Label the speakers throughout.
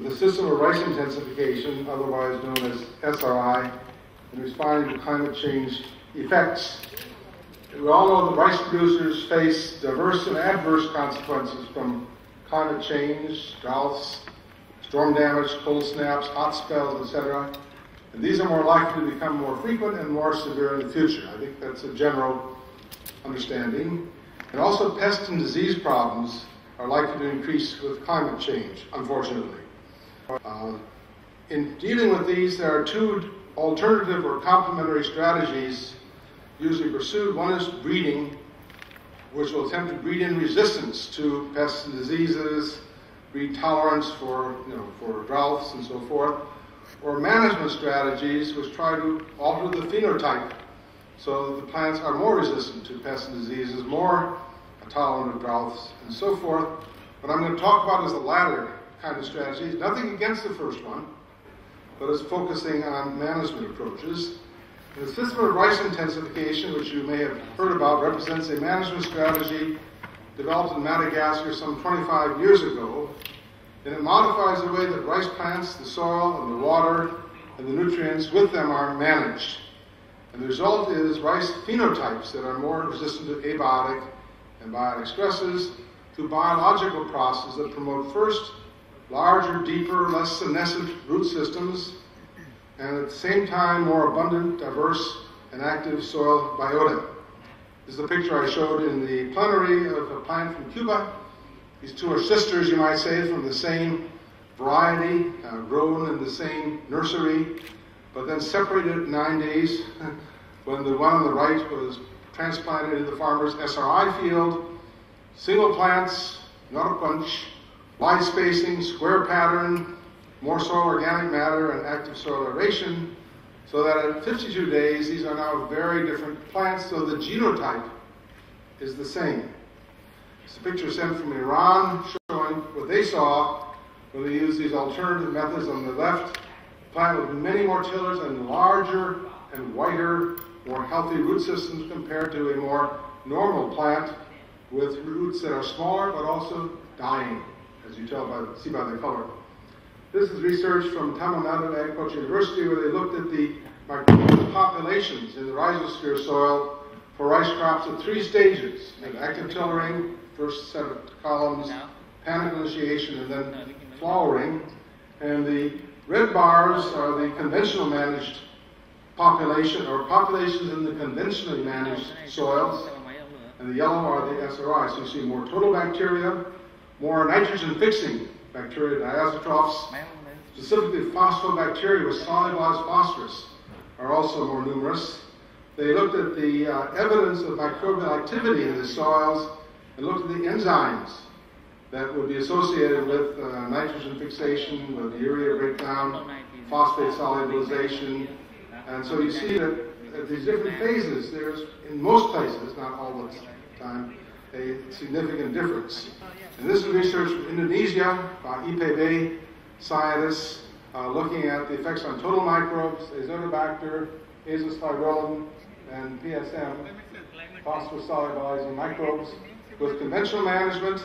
Speaker 1: with a system of rice intensification, otherwise known as SRI, in responding to climate change effects. We all know that rice producers face diverse and adverse consequences from climate change, droughts, storm damage, cold snaps, hot spells, etc. And these are more likely to become more frequent and more severe in the future. I think that's a general understanding. And also pest and disease problems are likely to increase with climate change, unfortunately. In dealing with these, there are two alternative or complementary strategies usually pursued. One is breeding, which will attempt to breed in resistance to pests and diseases, breed tolerance for droughts and so forth, or management strategies which try to alter the phenotype so that the plants are more resistant to pests and diseases, more tolerant of droughts and so forth. What I'm going to talk about is the latter kind of strategies. Nothing against the first one, but it's focusing on management approaches. The system of rice intensification, which you may have heard about, represents a management strategy developed in Madagascar some 25 years ago, and it modifies the way that rice plants, the soil, and the water, and the nutrients with them are managed. And the result is rice phenotypes that are more resistant to abiotic and biotic stresses through biological processes that promote first larger, deeper, less senescent root systems, and at the same time more abundant, diverse, and active soil biota. This is a picture I showed in the plenary of a plant from Cuba. These two are sisters, you might say, from the same variety, grown in the same nursery, but then separated at 9 days when the one on the right was transplanted into the farmer's SRI field. Single plants, not a bunch, wide spacing, square pattern, more soil organic matter and active soil aeration, so that at 52 days, these are now very different plants, so the genotype is the same. It's a picture sent from Iran showing what they saw when they used these alternative methods. On the left, a plant with many more tillers and larger and whiter, more healthy root systems compared to a more normal plant with roots that are smaller but also dying, as you see by the color. This is research from Tamil Nadu Agricultural University, where they looked at the microbial populations in the rhizosphere soil for rice crops at 3 stages: active tillering, first set of columns, panicle initiation, and then flowering. And the red bars are the conventional managed population, or populations in the conventionally managed soils, and the yellow are the SRI. So you see more total bacteria, more nitrogen-fixing bacteria, diazotrophs, specifically phosphobacteria with solubilized phosphorus are also more numerous. They looked at the evidence of microbial activity in the soils and looked at the enzymes that would be associated with nitrogen fixation, with urea breakdown, phosphate solubilization. And so you see that at these different phases, there's, in most places, not all the time, a significant difference. And this is research from Indonesia by IPB scientists looking at the effects on total microbes, Azotobacter, Azospirillum, and PSM, phosphosolubilizing microbes, with conventional management,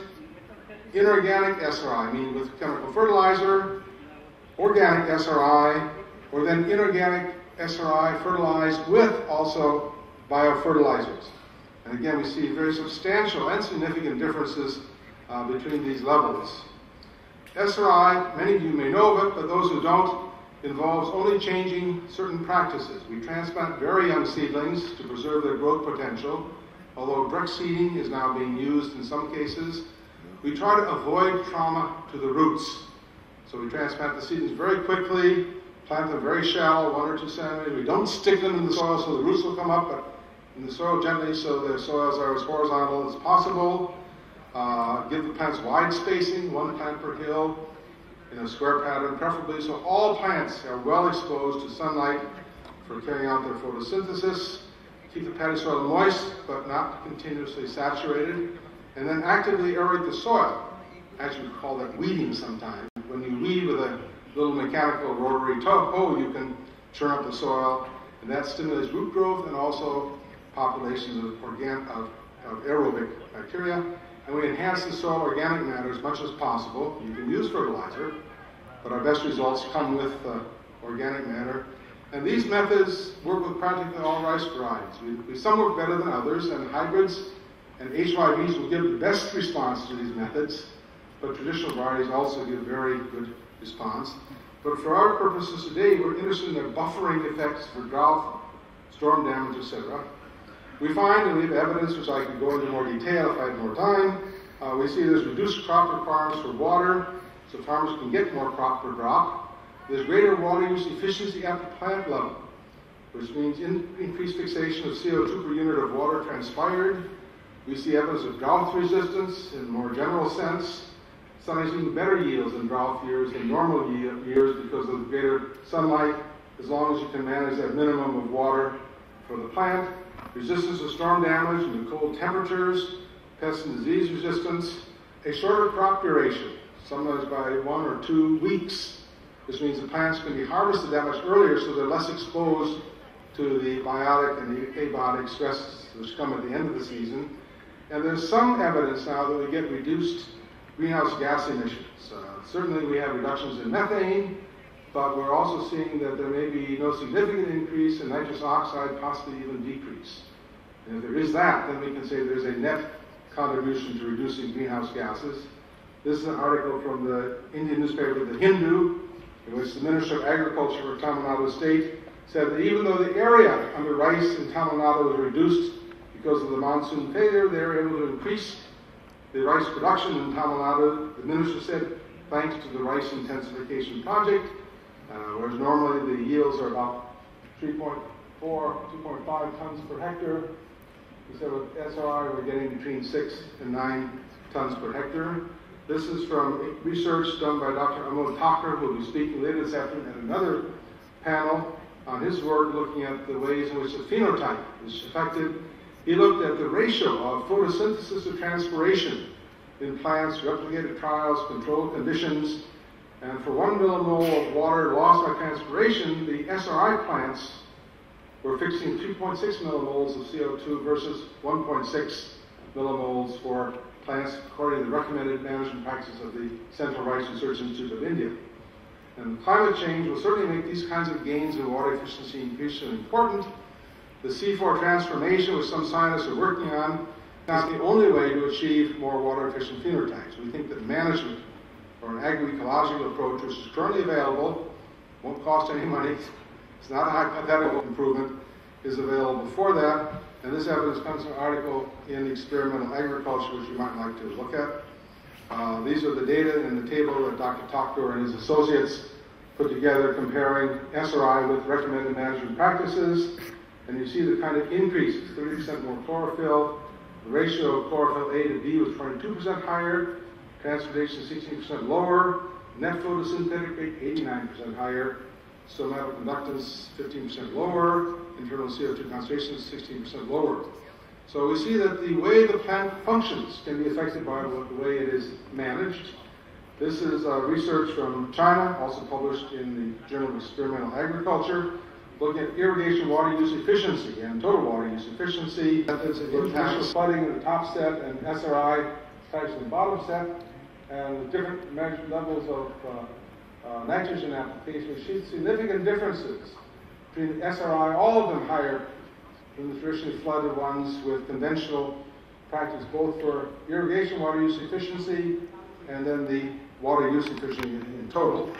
Speaker 1: inorganic SRI, meaning with chemical fertilizer, organic SRI, or then inorganic SRI fertilized with also biofertilizers. And again, we see very substantial and significant differences between these levels. SRI, many of you may know of it, but those who don't, involves only changing certain practices. We transplant very young seedlings to preserve their growth potential, although direct seeding is now being used in some cases. We try to avoid trauma to the roots. So we transplant the seedlings very quickly, plant them very shallow, 1 or 2 centimeters. We don't stick them in the soil so the roots will come up, but in the soil gently so the soils are as horizontal as possible. Give the plants wide spacing, 1 plant per hill, in a square pattern preferably, so all plants are well exposed to sunlight for carrying out their photosynthesis. Keep the paddy soil moist, but not continuously saturated. And then actively aerate the soil. Actually, we call that weeding sometimes. When you weed with a little mechanical rotary hoe, you can churn up the soil, and that stimulates root growth and also populations of aerobic bacteria. And we enhance the soil organic matter as much as possible. You can use fertilizer, but our best results come with organic matter. And these methods work with practically all rice varieties. Some work better than others, and hybrids and HYVs will give the best response to these methods, but traditional varieties also give very good response. But for our purposes today, we're interested in their buffering effects for drought, storm damage, etc. We find, and we have evidence, which I could go into more detail if I had more time, we see there's reduced crop requirements for water, so farmers can get more crop per drop. There's greater water use efficiency at the plant level, which means increased fixation of CO2 per unit of water transpired. We see evidence of drought resistance in a more general sense. Sometimes even better yields in drought years than normal years because of greater sunlight, as long as you can manage that minimum of water for the plant. Resistance to storm damage and to cold temperatures, pest and disease resistance, a shorter crop duration, sometimes by 1 or 2 weeks. This means the plants can be harvested that much earlier so they're less exposed to the biotic and the abiotic stresses which come at the end of the season. And there's some evidence now that we get reduced greenhouse gas emissions. Certainly we have reductions in methane, but we're also seeing that there may be no significant increase in nitrous oxide, possibly even decrease. And if there is that, then we can say there's a net contribution to reducing greenhouse gases. This is an article from the Indian newspaper, The Hindu, in which the Minister of Agriculture for Tamil Nadu State said that even though the area under rice in Tamil Nadu was reduced because of the monsoon failure, they were able to increase the rice production in Tamil Nadu. The minister said, thanks to the rice intensification project, whereas normally the yields are about 3.4, 2.5 tons per hectare. He said with SRI we're getting between 6 and 9 tons per hectare. This is from research done by Dr. Amod Thakur, who will be speaking later this afternoon at another panel on his work looking at the ways in which the phenotype is affected. He looked at the ratio of photosynthesis to transpiration in plants, replicated trials, controlled conditions, and for 1 millimole of water lost by transpiration, the SRI plants were fixing 3.6 millimoles of CO2 versus 1.6 millimoles for plants according to the recommended management practices of the Central Rice Research Institute of India. And climate change will certainly make these kinds of gains in water efficiency increasingly important. The C4 transformation, which some scientists are working on, is not the only way to achieve more water-efficient phenotypes. We think that management, or an agroecological approach, which is currently available, won't cost any money, it's not a hypothetical improvement, is available for that. And this evidence comes from an article in Experimental Agriculture, which you might like to look at. These are the data in the table that Dr. Thakur and his associates put together comparing SRI with recommended management practices. And you see the kind of increases, 30% more chlorophyll. The ratio of chlorophyll A to B was 22% higher. Transportation 16% lower. Net photosynthetic rate 89% higher. Stomatal conductance 15% lower. Internal CO2 concentration is 16% lower. So we see that the way the plant functions can be affected by the way it is managed. This is research from China, also published in the Journal of Experimental Agriculture, looking at irrigation water use efficiency and total water use efficiency, methods of international flooding in the top set and SRI types in the bottom set, and with different measured levels of nitrogen application. We see significant differences between SRI, all of them higher than the traditionally flooded ones with conventional practice, both for irrigation water use efficiency and then the water use efficiency in total.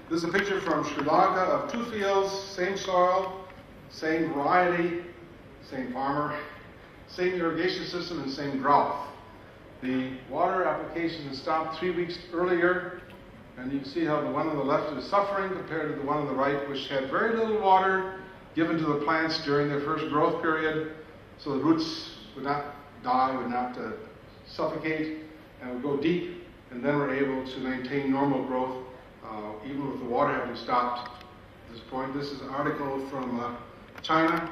Speaker 1: This is a picture from Sri Lanka of 2 fields, same soil, same variety, same farmer, same irrigation system, and same drought. The water application is stopped 3 weeks earlier, and you can see how the one on the left is suffering compared to the one on the right, which had very little water given to the plants during their first growth period, so the roots would not die, would not suffocate, and would go deep, and then we're able to maintain normal growth even with the water having stopped at this point. This is an article from China.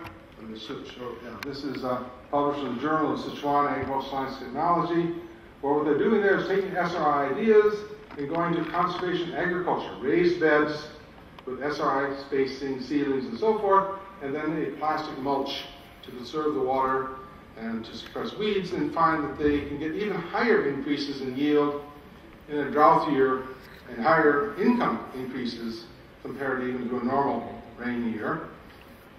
Speaker 1: This is published in the Journal of Sichuan Agricultural Science and Technology, where what they're doing there is taking SRI ideas and going to conservation agriculture, raised beds with SRI spacing, seedlings, and so forth, and then a plastic mulch to conserve the water and to suppress weeds, and find that they can get even higher increases in yield in a drought year and higher income increases compared to even to a normal rain year.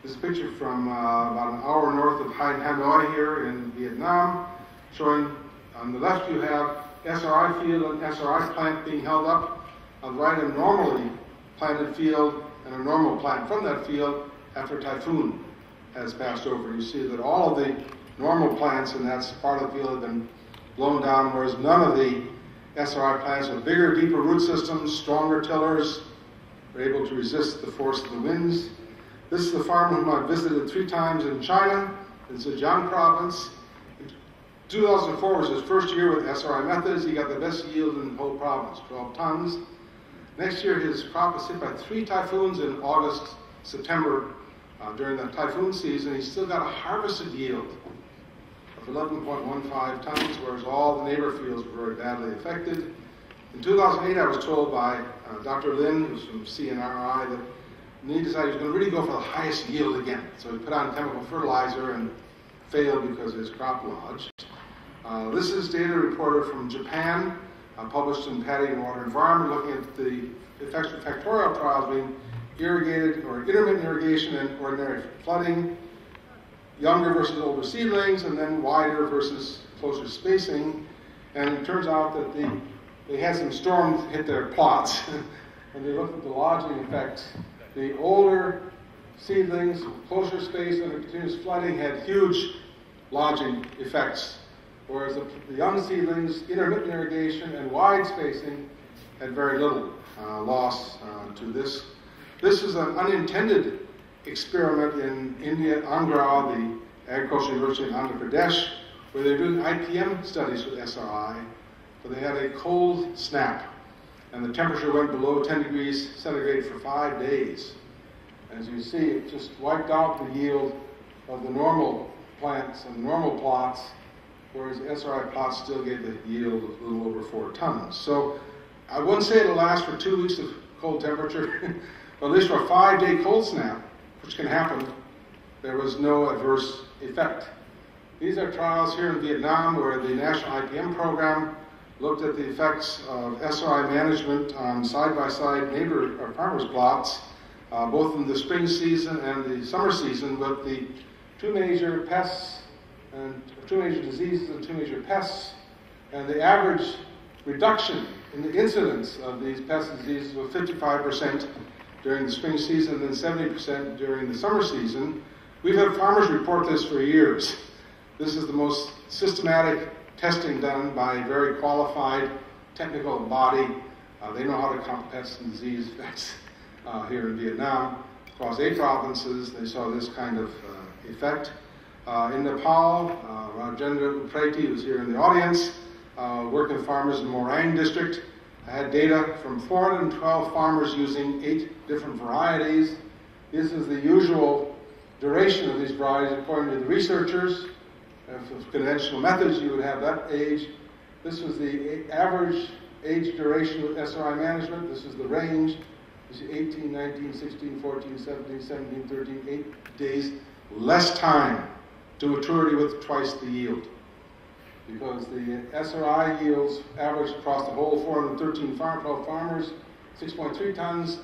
Speaker 1: This is a picture from about an hour north of Hanoi here in Vietnam, showing on the left you have SRI field and SRI plant being held up. On the right, a normally planted field and a normal plant from that field after a typhoon has passed over. You see that all of the normal plants in that part of the field have been blown down, whereas none of the SRI plants with bigger, deeper root systems, stronger tillers, are able to resist the force of the winds. This is the farmer whom I visited 3 times in China, in Zhejiang province. 2004 was his first year with SRI methods. He got the best yield in the whole province, 12 tons. Next year, his crop was hit by 3 typhoons in August, September. During the typhoon season, he still got a harvested yield of 11.15 tons, whereas all the neighbor fields were very badly affected. In 2008, I was told by Dr. Lin, who's from CNRI, that he decided he was going to really go for the highest yield again. So he put on chemical fertilizer and failed because his crop lodged. This is data reported from Japan, published in Paddy and Water Environment, looking at the effects of factorial trials being irrigated or intermittent irrigation and ordinary flooding, younger versus older seedlings, and then wider versus closer spacing. And it turns out that they had some storms hit their plots, and they looked at the lodging effects. The older seedlings, closer space and continuous flooding had huge lodging effects, whereas the young seedlings, intermittent irrigation and wide spacing had very little loss to this. This is an unintended experiment in India, Andhra, the Agricultural University in Andhra Pradesh, where they're doing IPM studies with SRI, but they had a cold snap, and the temperature went below 10 degrees centigrade for 5 days. As you see, it just wiped out the yield of the normal plants and normal plots, whereas SRI plots still gave the yield of a little over 4 tons. So I wouldn't say it'll last for 2 weeks of cold temperature, but at least for a 5-day cold snap, which can happen, there was no adverse effect. These are trials here in Vietnam where the National IPM program looked at the effects of SRI management on side-by-side neighbor or farmers' plots, both in the spring season and the summer season, with the 2 major pests and 2 major diseases and 2 major pests, and the average reduction in the incidence of these pests and diseases was 55% during the spring season and 70% during the summer season. We've had farmers report this for years. This is the most systematic testing done by a very qualified technical body. They know how to count pests and disease effects here in Vietnam. Across 8 provinces, they saw this kind of effect. In Nepal, Rajendra Upreti, who's here in the audience, working with farmers in Morang district. I had data from 412 farmers using 8 different varieties. This is the usual duration of these varieties according to the researchers. With conventional methods, you would have that age. This was the average age duration with SRI management. This is the range. You see 18, 19, 16, 14, 17, 17, 13, 8 days. Less time to maturity with twice the yield. Because the SRI yields averaged across the whole 413 farmers, 6.3 tons.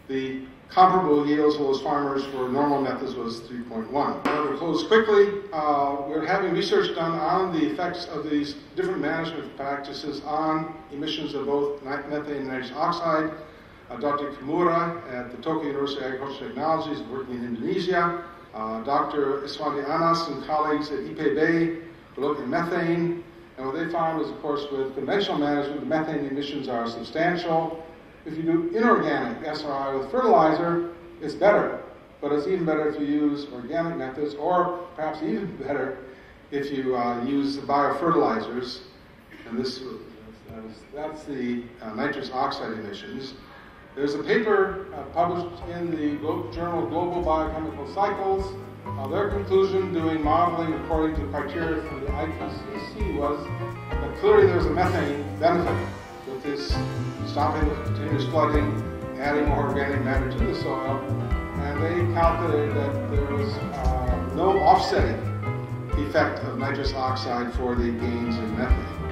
Speaker 1: The comparable yields of those farmers for normal methods was 3.1. To close quickly, we're having research done on the effects of these different management practices on emissions of both methane and nitrous oxide. Dr. Kimura at the Tokyo University of Agricultural Technologies is working in Indonesia. Dr. Iswandi Anas and colleagues at IPB were looking at methane. And what they found is, of course, with conventional management, the methane emissions are substantial. If you do inorganic SRI with fertilizer, it's better. But it's even better if you use organic methods, or perhaps even better if you use biofertilizers. And that's the nitrous oxide emissions. There's a paper published in the journal Global Biochemical Cycles. Their conclusion, doing modeling according to criteria from the IPCC, was that clearly there's a methane benefit with this stopping the continuous flooding, adding more organic matter to the soil, and they calculated that there was no offsetting effect of nitrous oxide for the gains in methane.